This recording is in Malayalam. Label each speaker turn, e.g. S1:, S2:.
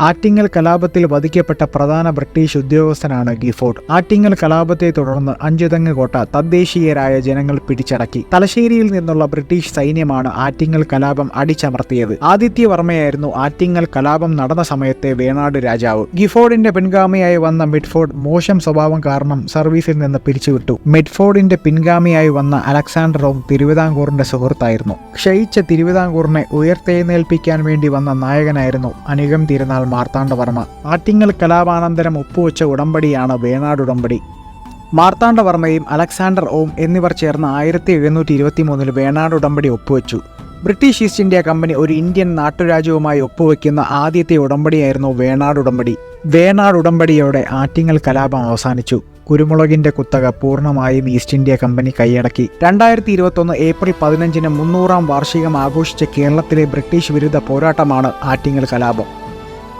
S1: ആറ്റിങ്ങൽ കലാപത്തിൽ വധിക്കപ്പെട്ട പ്രധാന ബ്രിട്ടീഷ് ഉദ്യോഗസ്ഥനാണ് ഗിഫോർഡ്. ആറ്റിങ്ങൽ കലാപത്തെ തുടർന്ന് അഞ്ചുതെങ്ങ് കോട്ട തദ്ദേശീയരായ ജനങ്ങൾ പിടിച്ചടക്കി. തലശ്ശേരിയിൽ നിന്നുള്ള ബ്രിട്ടീഷ് സൈന്യമാണ് ആറ്റിങ്ങൽ കലാപം അടിച്ചമർത്തിയത്. ആദിത്യവർമ്മയായിരുന്നു ആറ്റിങ്ങൽ കലാപം നടന്ന സമയത്തെ വേണാട് രാജാവ്. ഗിഫോർഡിന്റെ പിൻഗാമിയായി വന്ന മിഡ്ഫോർഡ് മോശം സ്വഭാവം കാരണം സർവീസിൽ നിന്ന് പിരിച്ചുവിട്ടു. മിഡ്ഫോർഡിന്റെ പിൻഗാമിയായി വന്ന അലക്സാണ്ടറും തിരുവിതാംകൂറിന്റെ സുഹൃത്തായിരുന്നു. ക്ഷയിച്ച തിരുവിതാംകൂറിനെ ഉയർത്തെഴുന്നേൽപ്പിക്കാൻ വേണ്ടി വന്ന നായകനായിരുന്നു അനിഴം തിരുനാൾ മാർത്താണ്ഡവർമ്മ. ആറ്റിങ്ങൽ കലാപാനന്തരം ഒപ്പുവെച്ച ഉടമ്പടിയാണ് വേണാട് ഉടമ്പടി. മാർത്താണ്ഡവർമ്മയും അലക്സാണ്ടർ ഓം എന്നിവർ ചേർന്ന് 1723 വേണാട് ഉടമ്പടി ഒപ്പുവെച്ചു. ബ്രിട്ടീഷ് ഈസ്റ്റ് ഇന്ത്യ കമ്പനി ഒരു ഇന്ത്യൻ നാട്ടുരാജ്യവുമായി ഒപ്പുവെക്കുന്ന ആദ്യത്തെ ഉടമ്പടിയായിരുന്നു വേണാട് ഉടമ്പടി. വേണാട് ഉടമ്പടിയോടെ ആറ്റിങ്ങൽ കലാപം അവസാനിച്ചു. കുരുമുളകിന്റെ കുത്തക പൂർണ്ണമായും ഈസ്റ്റ് ഇന്ത്യ കമ്പനി കൈയടക്കി. 2021 ഏപ്രിൽ 15 300-ാം വാർഷികം ആഘോഷിച്ച കേരളത്തിലെ ബ്രിട്ടീഷ് വിരുദ്ധ പോരാട്ടമാണ് ആറ്റിങ്ങൽ കലാപം.